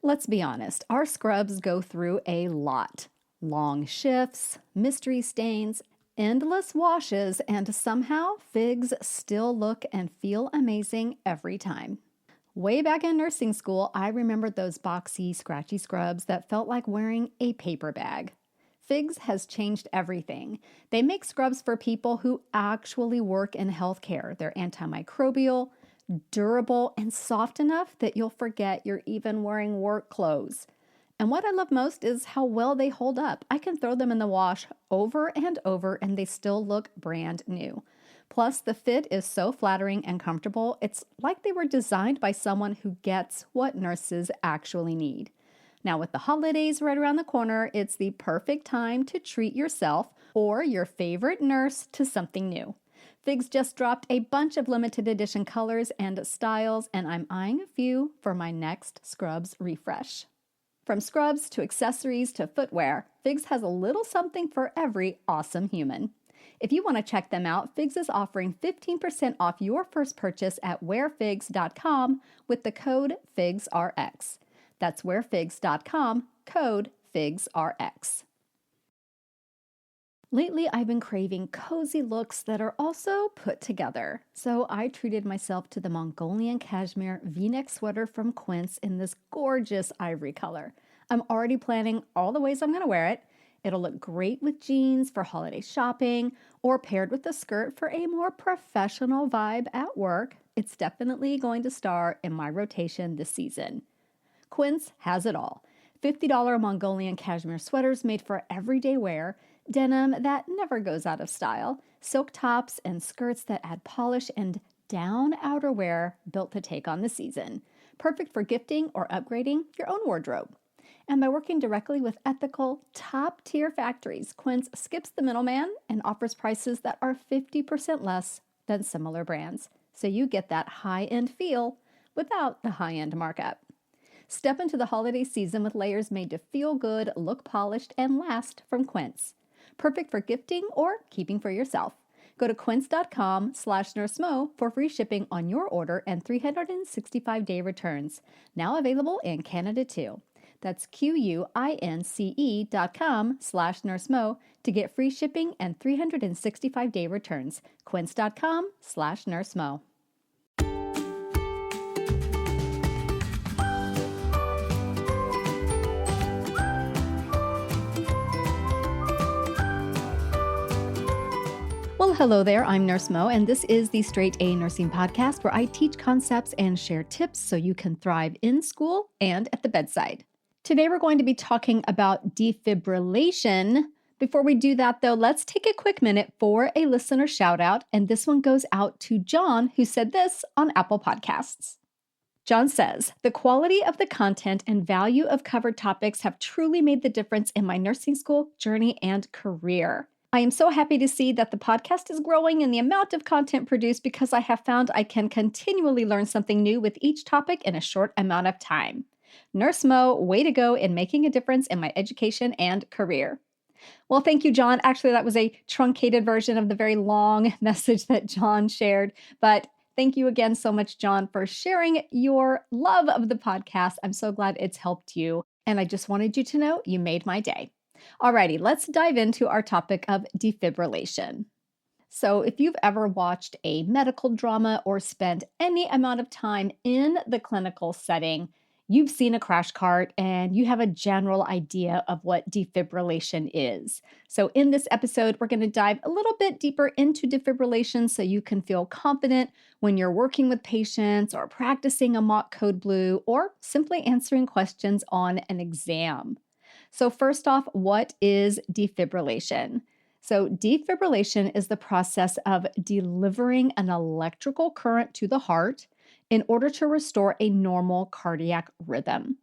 Let's be honest, our scrubs go through a lot. Long shifts, mystery stains, endless washes, and somehow figs still look and feel amazing every time. Way back in nursing school, I remembered those boxy, scratchy scrubs that felt like wearing a paper bag. Figs has changed everything. They make scrubs for people who actually work in healthcare. They're antimicrobial, durable, and soft enough that you'll forget you're even wearing work clothes. And what I love most is how well they hold up. I can throw them in the wash over and over and they still look brand new. Plus, the fit is so flattering and comfortable, it's like they were designed by someone who gets what nurses actually need. Now, with the holidays right around the corner, it's the perfect time to treat yourself or your favorite nurse to something new. Figs just dropped a bunch of limited edition colors and styles, and I'm eyeing a few for my next Scrubs refresh. From scrubs to accessories to footwear, Figs has a little something for every awesome human. If you want to check them out, Figs is offering 15% off your first purchase at wearfigs.com with the code FIGSRX. That's wearfigs.com, code FIGSRX. Lately, I've been craving cozy looks that are also put together. So I treated myself to the Mongolian cashmere V-neck sweater from Quince in this gorgeous ivory color. I'm already planning all the ways I'm going to wear it. It'll look great with jeans for holiday shopping or paired with a skirt for a more professional vibe at work. It's definitely going to star in my rotation this season. Quince has it all. $50 Mongolian cashmere sweaters made for everyday wear, denim that never goes out of style, silk tops and skirts that add polish, and down outerwear built to take on the season. Perfect for gifting or upgrading your own wardrobe. And by working directly with ethical, top-tier factories, Quince skips the middleman and offers prices that are 50% less than similar brands. So you get that high-end feel without the high-end markup. Step into the holiday season with layers made to feel good, look polished, and last from Quince. Perfect for gifting or keeping for yourself. Go to quince.com/nursemo for free shipping on your order and 365-day returns. Now available in Canada too. That's QUINCE.com/nursemo to get free shipping and 365-day returns. Quince.com/nursemo. Well, hello there. I'm Nurse Mo, and this is the Straight A Nursing Podcast where I teach concepts and share tips so you can thrive in school and at the bedside. Today, we're going to be talking about defibrillation. Before we do that, though, let's take a quick minute for a listener shout out, and this one goes out to John, who said this on Apple Podcasts. John says, the quality of the content and value of covered topics have truly made the difference in my nursing school journey and career. I am so happy to see that the podcast is growing in the amount of content produced because I have found I can continually learn something new with each topic in a short amount of time. Nurse Mo, way to go in making a difference in my education and career. Well, thank you, John. Actually, that was a truncated version of the very long message that John shared, but thank you again so much, John, for sharing your love of the podcast. I'm so glad it's helped you, and I just wanted you to know you made my day. Alrighty, let's dive into our topic of defibrillation. So if you've ever watched a medical drama or spent any amount of time in the clinical setting, you've seen a crash cart and you have a general idea of what defibrillation is. So in this episode, we're going to dive a little bit deeper into defibrillation so you can feel confident when you're working with patients or practicing a mock code blue or simply answering questions on an exam. So first off, what is defibrillation? So defibrillation is the process of delivering an electrical current to the heart in order to restore a normal cardiac rhythm.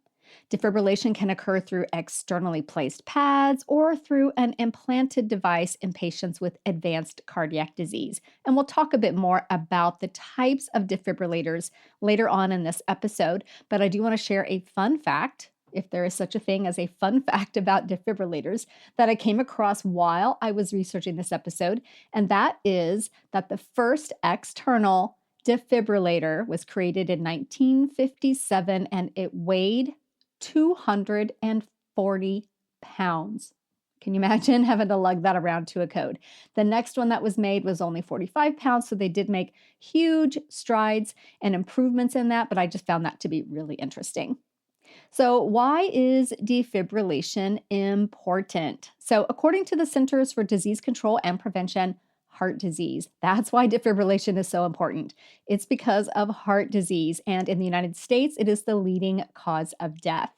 Defibrillation can occur through externally placed pads or through an implanted device in patients with advanced cardiac disease. And we'll talk a bit more about the types of defibrillators later on in this episode, but I do want to share a fun fact, if there is such a thing as a fun fact about defibrillators, that I came across while I was researching this episode, and that is that the first external defibrillator was created in 1957 and it weighed 240 pounds. Can you imagine having to lug that around to a code? The next one that was made was only 45 pounds, so they did make huge strides and improvements in that, but I just found that to be really interesting. So, why is defibrillation important? So, according to the Centers for Disease Control and Prevention, heart disease. That's why defibrillation is so important. It's because of heart disease, and in the United States, it is the leading cause of death.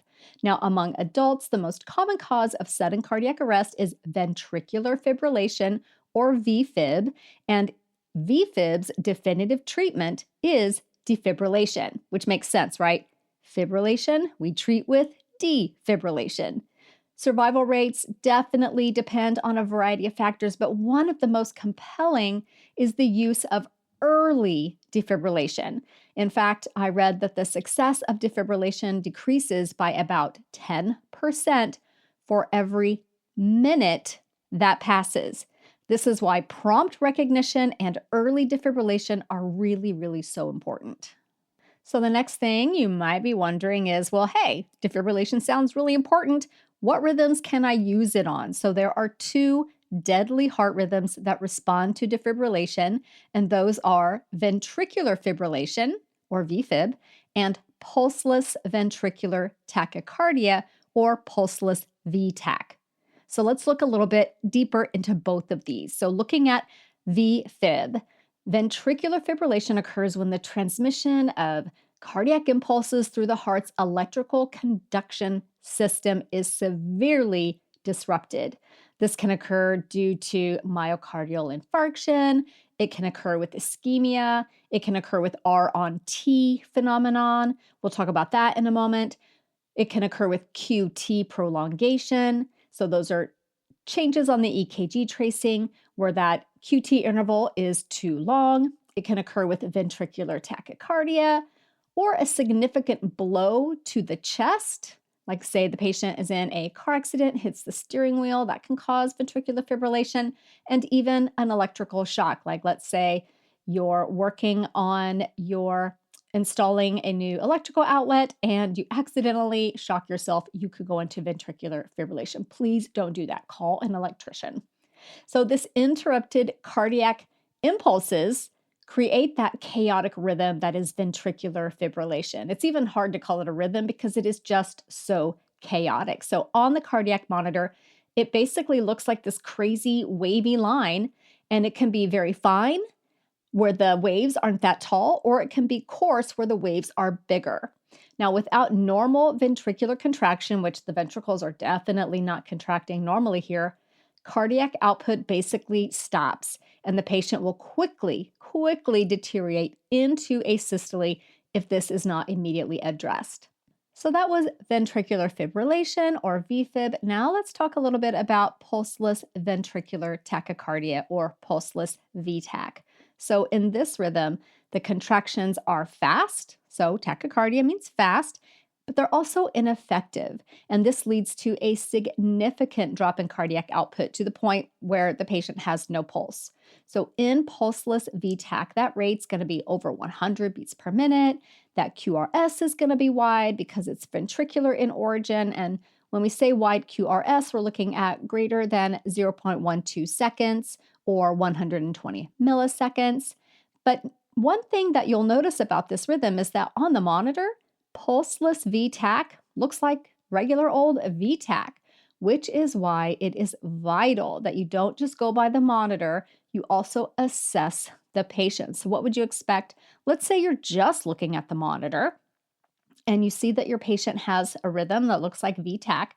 Now, among adults, the most common cause of sudden cardiac arrest is ventricular fibrillation, or VFib, and VFib's definitive treatment is defibrillation, which makes sense, right? Fibrillation, we treat with defibrillation. Survival rates definitely depend on a variety of factors, but one of the most compelling is the use of early defibrillation. In fact, I read that the success of defibrillation decreases by about 10% for every minute that passes. This is why prompt recognition and early defibrillation are really, really so important. So the next thing you might be wondering is, well, hey, defibrillation sounds really important. What rhythms can I use it on? So there are two deadly heart rhythms that respond to defibrillation, and those are ventricular fibrillation, or VFib, and pulseless ventricular tachycardia, or pulseless VTach. So let's look a little bit deeper into both of these. So looking at VFib, ventricular fibrillation occurs when the transmission of cardiac impulses through the heart's electrical conduction system is severely disrupted. This can occur due to myocardial infarction. It can occur with ischemia. It can occur with R on T phenomenon. We'll talk about that in a moment. It can occur with QT prolongation. So those are changes on the EKG tracing where that QT interval is too long. It can occur with ventricular tachycardia or a significant blow to the chest, like say the patient is in a car accident, hits the steering wheel, that can cause ventricular fibrillation, and even an electrical shock, like let's say you're working on your installing a new electrical outlet and you accidentally shock yourself, you could go into ventricular fibrillation. Please don't do that. Call an electrician. So this interrupted cardiac impulses create that chaotic rhythm that is ventricular fibrillation. It's even hard to call it a rhythm because it is just so chaotic. So on the cardiac monitor, it basically looks like this crazy wavy line, and it can be very fine where the waves aren't that tall, or it can be coarse where the waves are bigger. Now, without normal ventricular contraction, which the ventricles are definitely not contracting normally here, cardiac output basically stops, and the patient will quickly deteriorate into asystole if this is not immediately addressed. So that was ventricular fibrillation, or VFib. Now let's talk a little bit about pulseless ventricular tachycardia, or pulseless VTach. So in this rhythm, the contractions are fast, so tachycardia means fast, but they're also ineffective. And this leads to a significant drop in cardiac output to the point where the patient has no pulse. So in pulseless VTach, that rate's going to be over 100 beats per minute. That QRS is going to be wide because it's ventricular in origin. And when we say wide QRS, we're looking at greater than 0.12 seconds or 120 milliseconds. But one thing that you'll notice about this rhythm is that on the monitor, pulseless VTach looks like regular old VTach, which is why it is vital that you don't just go by the monitor, you also assess the patient. So what would you expect? Let's say you're just looking at the monitor and you see that your patient has a rhythm that looks like VTach.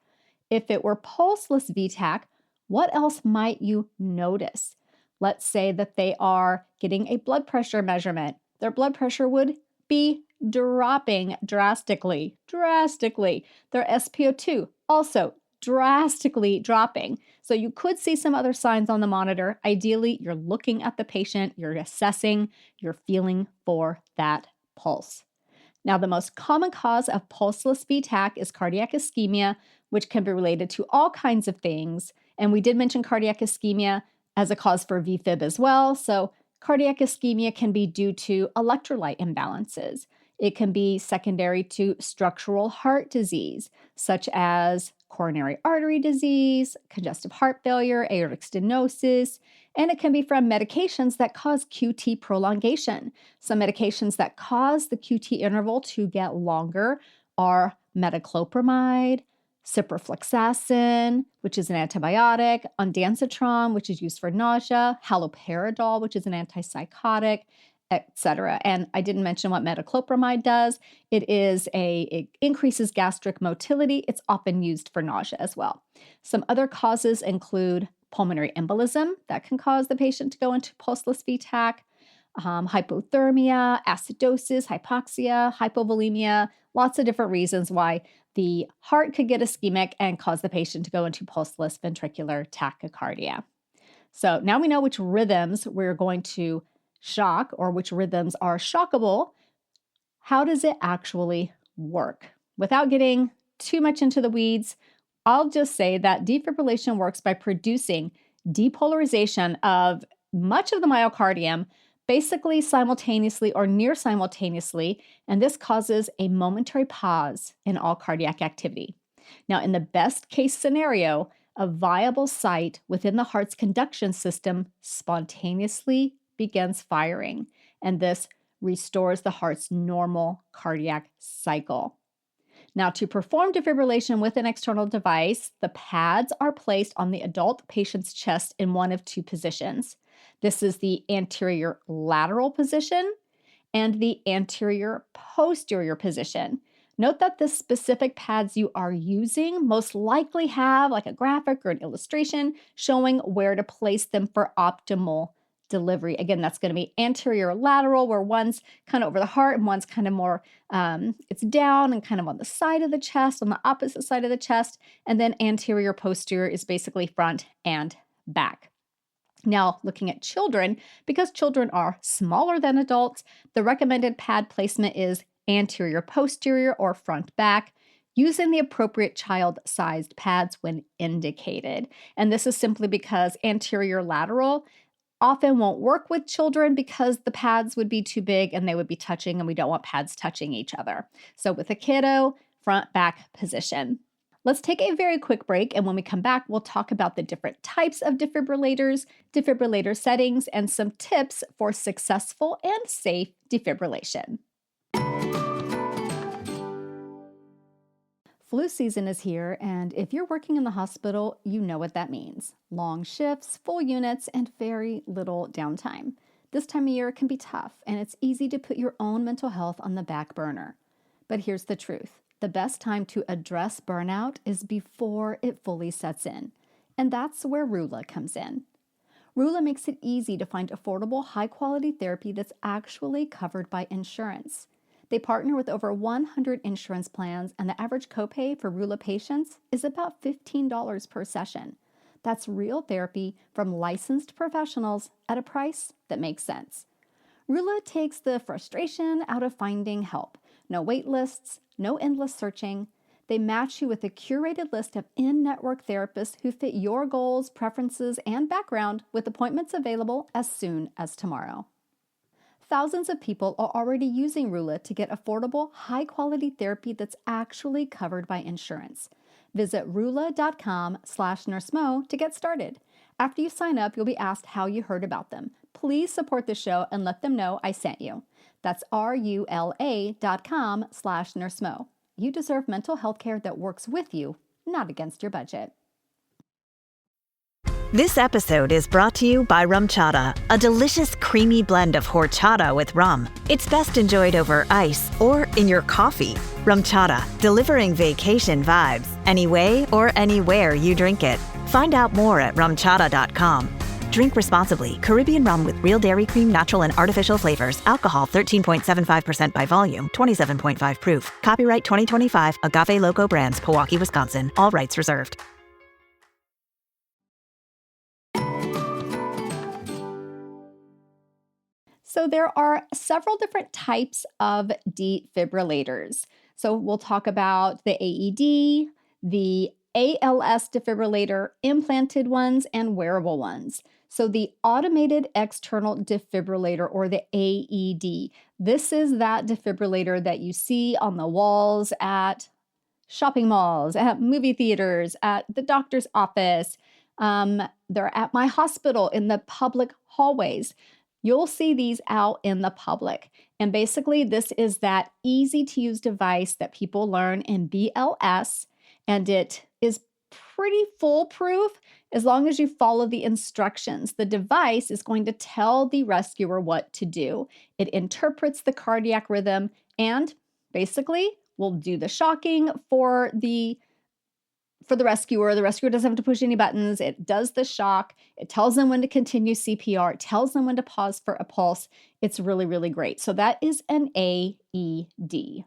If it were pulseless VTach, what else might you notice? Let's say that they are getting a blood pressure measurement. Their blood pressure would be dropping drastically. Their SpO2 also drastically dropping. So you could see some other signs on the monitor. Ideally, you're looking at the patient, you're assessing, you're feeling for that pulse. Now, the most common cause of pulseless VTach is cardiac ischemia, which can be related to all kinds of things. And we did mention cardiac ischemia as a cause for VFib as well. So cardiac ischemia can be due to electrolyte imbalances. It can be secondary to structural heart disease, such as coronary artery disease, congestive heart failure, aortic stenosis, and it can be from medications that cause QT prolongation. Some medications that cause the QT interval to get longer are metoclopramide, ciprofloxacin, which is an antibiotic, ondansetron, which is used for nausea, haloperidol, which is an antipsychotic, etc. And I didn't mention what metoclopramide does. It increases gastric motility. It's often used for nausea as well. Some other causes include pulmonary embolism that can cause the patient to go into pulseless VTAC, hypothermia, acidosis, hypoxia, hypovolemia, lots of different reasons why the heart could get ischemic and cause the patient to go into pulseless ventricular tachycardia. So now we know which rhythms we're going to shock or which rhythms are shockable. How does it actually work? Without getting too much into the weeds, I'll just say that defibrillation works by producing depolarization of much of the myocardium, basically simultaneously or near simultaneously, and this causes a momentary pause in all cardiac activity. Now, in the best case scenario, a viable site within the heart's conduction system spontaneously begins firing, and this restores the heart's normal cardiac cycle. Now, to perform defibrillation with an external device, the pads are placed on the adult patient's chest in one of two positions. This is the anterior lateral position and the anterior posterior position. Note that the specific pads you are using most likely have like a graphic or an illustration showing where to place them for optimal delivery. Again, that's going to be anterior lateral, where one's kind of over the heart and one's kind of more, it's down and kind of on the side of the chest, on the opposite side of the chest. And then anterior posterior is basically front and back. Now, looking at children, because children are smaller than adults, the recommended pad placement is anterior posterior or front back, using the appropriate child-sized pads when indicated. And this is simply because anterior lateral often won't work with children because the pads would be too big and they would be touching, and we don't want pads touching each other. So with a kiddo, front-back position. Let's take a very quick break, and when we come back, we'll talk about the different types of defibrillators, defibrillator settings, and some tips for successful and safe defibrillation. Flu season is here, and if you're working in the hospital, you know what that means. Long shifts, full units, and very little downtime. This time of year can be tough, and it's easy to put your own mental health on the back burner. But here's the truth. The best time to address burnout is before it fully sets in. And that's where Rula comes in. Rula makes it easy to find affordable, high-quality therapy that's actually covered by insurance. They partner with over 100 insurance plans, and the average copay for Rula patients is about $15 per session. That's real therapy from licensed professionals at a price that makes sense. Rula takes the frustration out of finding help. No wait lists, no endless searching. They match you with a curated list of in-network therapists who fit your goals, preferences, and background, with appointments available as soon as tomorrow. Thousands of people are already using Rula to get affordable, high-quality therapy that's actually covered by insurance. Visit rula.com/nursemo to get started. After you sign up, you'll be asked how you heard about them. Please support the show and let them know I sent you. That's rula.com/nursemo. You deserve mental health care that works with you, not against your budget. This episode is brought to you by RumChata, a delicious creamy blend of horchata with rum. It's best enjoyed over ice or in your coffee. RumChata, delivering vacation vibes any way or anywhere you drink it. Find out more at rumchata.com. Drink responsibly. Caribbean rum with real dairy cream, natural and artificial flavors. Alcohol 13.75% by volume, 27.5 proof. Copyright 2025, Agave Loco Brands, Pewaukee, Wisconsin. All rights reserved. So there are several different types of defibrillators. So we'll talk about the AED, the ALS defibrillator, implanted ones, and wearable ones. So the automated external defibrillator, or the AED, this is that defibrillator that you see on the walls at shopping malls, at movie theaters, at the doctor's office. They're at my hospital in the public hallways. You'll see these out in the public. And basically, this is that easy to use device that people learn in BLS, and it is pretty foolproof as long as you follow the instructions. The device is going to tell the rescuer what to do. It interprets the cardiac rhythm and basically will do the shocking for the rescuer. The rescuer doesn't have to push any buttons. It does the shock. It tells them when to continue CPR. It tells them when to pause for a pulse. It's really, really great. So that is an AED.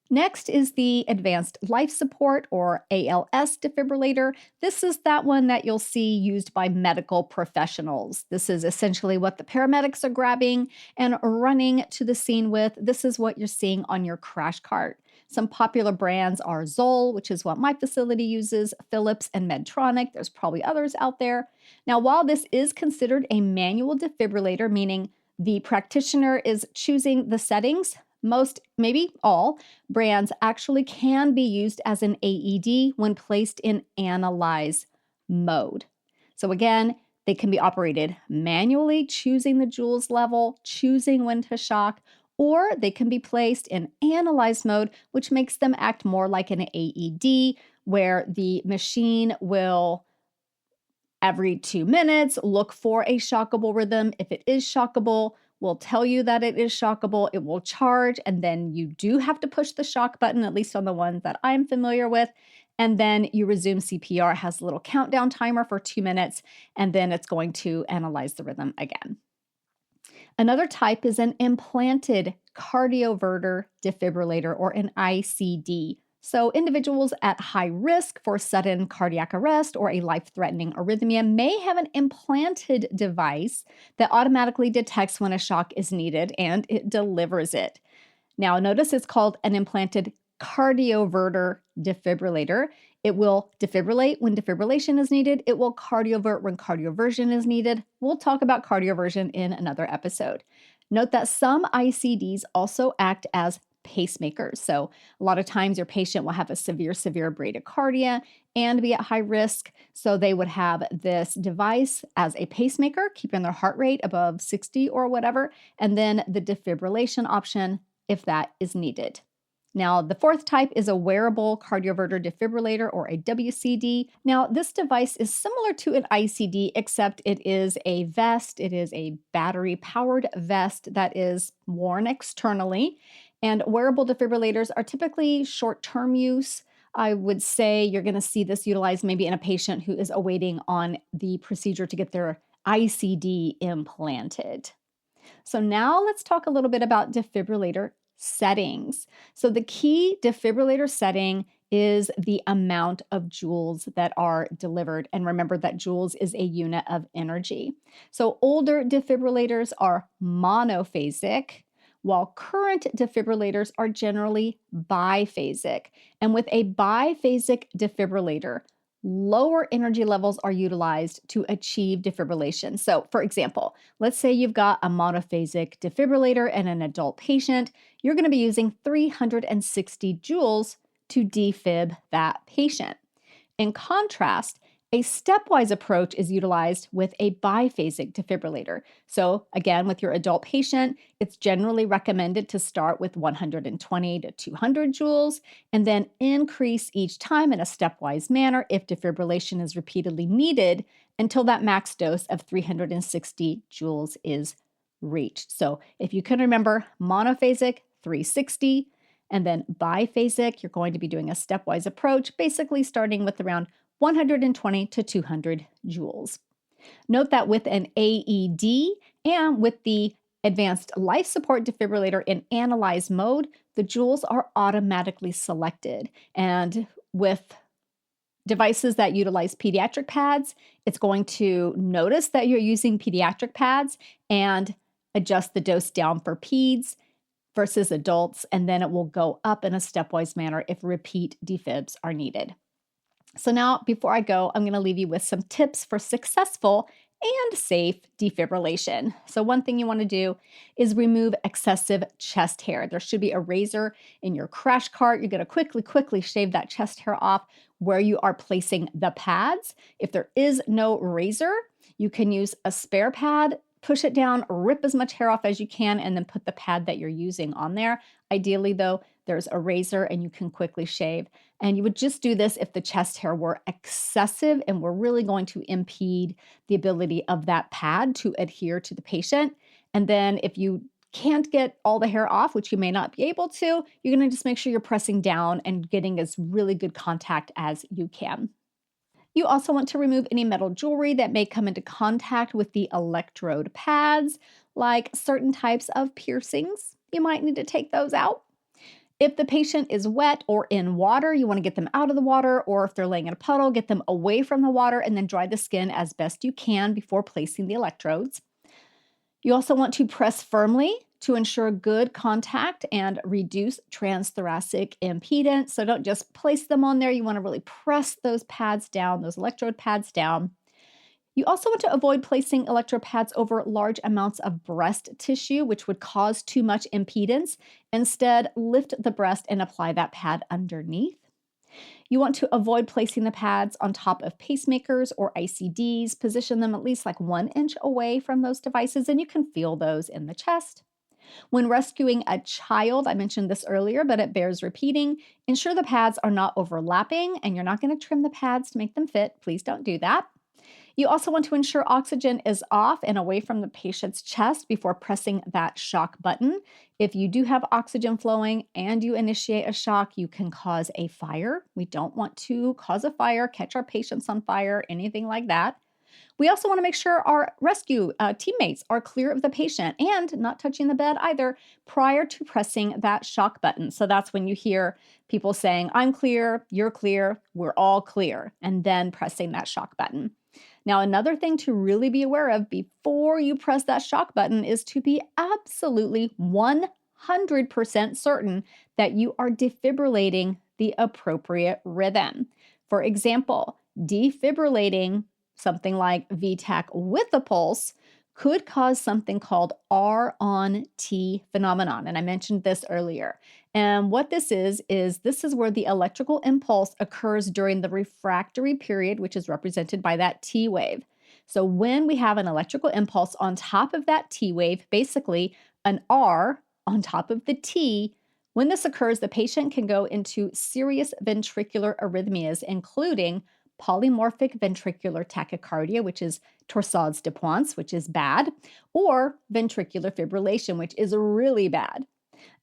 Next is the Advanced Life Support, or ALS defibrillator. This is that one that you'll see used by medical professionals. This is essentially what the paramedics are grabbing and running to the scene with. This is what you're seeing on your crash cart. Some popular brands are Zoll, which is what my facility uses, Philips, and Medtronic. There's probably others out there. Now, while this is considered a manual defibrillator, meaning the practitioner is choosing the settings, most, maybe all, brands actually can be used as an AED when placed in analyze mode. So again, they can be operated manually, choosing the joules level, choosing when to shock, or they can be placed in analyze mode, which makes them act more like an AED, where the machine will every 2 minutes look for a shockable rhythm. If it is shockable, will tell you that it is shockable. It will charge, and then you do have to push the shock button, at least on the ones that I'm familiar with. And then you resume CPR. It has a little countdown timer for 2 minutes, and then it's going to analyze the rhythm again. Another type is an implanted cardioverter defibrillator, or an ICD. So individuals at high risk for sudden cardiac arrest or a life-threatening arrhythmia may have an implanted device that automatically detects when a shock is needed and it delivers it. Now, notice it's called an implanted cardioverter defibrillator. It will defibrillate when defibrillation is needed. It will cardiovert when cardioversion is needed. We'll talk about cardioversion in another episode. Note that some ICDs also act as pacemakers. So a lot of times your patient will have a severe bradycardia and be at high risk. So they would have this device as a pacemaker, keeping their heart rate above 60 or whatever, and then the defibrillation option if that is needed. Now, the fourth type is a wearable cardioverter defibrillator, or a WCD. Now, this device is similar to an ICD, except it is a vest. It is a battery-powered vest that is worn externally. And wearable defibrillators are typically short-term use. I would say you're going to see this utilized maybe in a patient who is awaiting on the procedure to get their ICD implanted. So now let's talk a little bit about defibrillator settings. So the key defibrillator setting is the amount of joules that are delivered. And remember that joules is a unit of energy. So older defibrillators are monophasic, while current defibrillators are generally biphasic. And with a biphasic defibrillator, lower energy levels are utilized to achieve defibrillation. So, for example, let's say you've got a monophasic defibrillator and an adult patient. You're going to be using 360 joules to defib that patient. In contrast, a stepwise approach is utilized with a biphasic defibrillator. So again, with your adult patient, it's generally recommended to start with 120 to 200 joules and then increase each time in a stepwise manner if defibrillation is repeatedly needed until that max dose of 360 joules is reached. So if you can remember, monophasic, 360, and then biphasic, you're going to be doing a stepwise approach, basically starting with around 120 to 200 joules. Note that with an AED and with the advanced life support defibrillator in analyze mode, the joules are automatically selected. And with devices that utilize pediatric pads, it's going to notice that you're using pediatric pads and adjust the dose down for peds versus adults, and then it will go up in a stepwise manner if repeat defibs are needed. So now, before I go, I'm going to leave you with some tips for successful and safe defibrillation. So one thing you want to do is remove excessive chest hair. There should be a razor in your crash cart. You're going to quickly shave that chest hair off where you are placing the pads. If there is no razor, you can use a spare pad, push it down, rip as much hair off as you can, and then put the pad that you're using on there. Ideally, though, there's a razor and you can quickly shave. And you would just do this if the chest hair were excessive and were really going to impede the ability of that pad to adhere to the patient. And then if you can't get all the hair off, which you may not be able to, you're going to just make sure you're pressing down and getting as really good contact as you can. You also want to remove any metal jewelry that may come into contact with the electrode pads, like certain types of piercings. You might need to take those out. If the patient is wet or in water, you want to get them out of the water, or if they're laying in a puddle, get them away from the water and then dry the skin as best you can before placing the electrodes. You also want to press firmly to ensure good contact and reduce transthoracic impedance. So don't just place them on there. You want to really press those pads down, those electrode pads down. You also want to avoid placing electrode pads over large amounts of breast tissue, which would cause too much impedance. Instead, lift the breast and apply that pad underneath. You want to avoid placing the pads on top of pacemakers or ICDs. Position them at least like 1 inch away from those devices, and you can feel those in the chest. When rescuing a child, I mentioned this earlier, but it bears repeating, ensure the pads are not overlapping, and you're not going to trim the pads to make them fit. Please don't do that. You also want to ensure oxygen is off and away from the patient's chest before pressing that shock button. If you do have oxygen flowing and you initiate a shock, you can cause a fire. We don't want to cause a fire, catch our patients on fire, anything like that. We also want to make sure our rescue teammates are clear of the patient and not touching the bed either prior to pressing that shock button. So that's when you hear people saying, "I'm clear, you're clear, we're all clear," and then pressing that shock button. Now, another thing to really be aware of before you press that shock button is to be absolutely 100% certain that you are defibrillating the appropriate rhythm. For example, defibrillating something like VTAC with a pulse could cause something called R on T phenomenon. And I mentioned this earlier. And what this is this is where the electrical impulse occurs during the refractory period, which is represented by that T wave. So when we have an electrical impulse on top of that T wave, basically an R on top of the T, when this occurs, the patient can go into serious ventricular arrhythmias, including polymorphic ventricular tachycardia, which is torsades de pointes, which is bad, or ventricular fibrillation, which is really bad.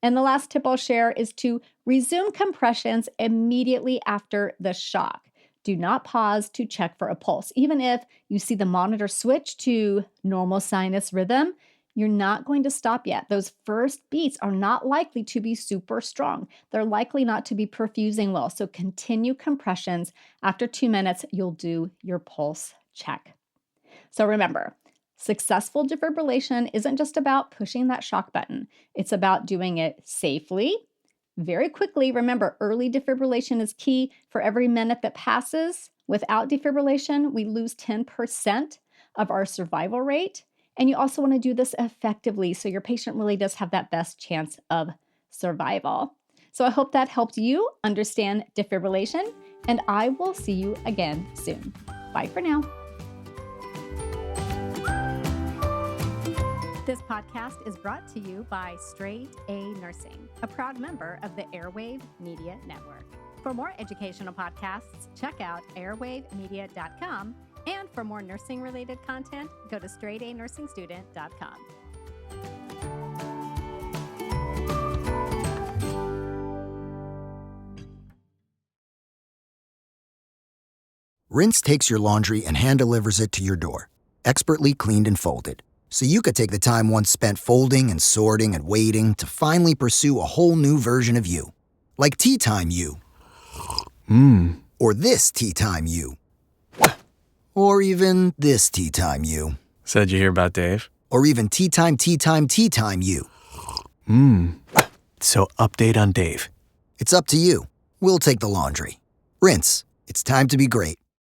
And the last tip I'll share is to resume compressions immediately after the shock. Do not pause to check for a pulse. Even if you see the monitor switch to normal sinus rhythm, you're not going to stop yet. Those first beats are not likely to be super strong. They're likely not to be perfusing well. So continue compressions. After 2 minutes, you'll do your pulse check. So remember, successful defibrillation isn't just about pushing that shock button. It's about doing it safely, very quickly. Remember, early defibrillation is key. For every minute that passes without defibrillation, we lose 10% of our survival rate. And you also want to do this effectively so your patient really does have that best chance of survival. So I hope that helped you understand defibrillation, and I will see you again soon. Bye for now. This podcast is brought to you by Straight A Nursing, a proud member of the Airwave Media Network. For more educational podcasts, check out airwavemedia.com. And for more nursing-related content, go to straightanursingstudent.com. Rinse takes your laundry and hand-delivers it to your door, expertly cleaned and folded, so you could take the time once spent folding and sorting and waiting to finally pursue a whole new version of you. Like Tea Time You. Or this Tea Time You. Or even this Tea Time You. Said you hear about Dave? Or even Tea Time You. So update on Dave. It's up to you. We'll take the laundry. Rinse It's time to be great,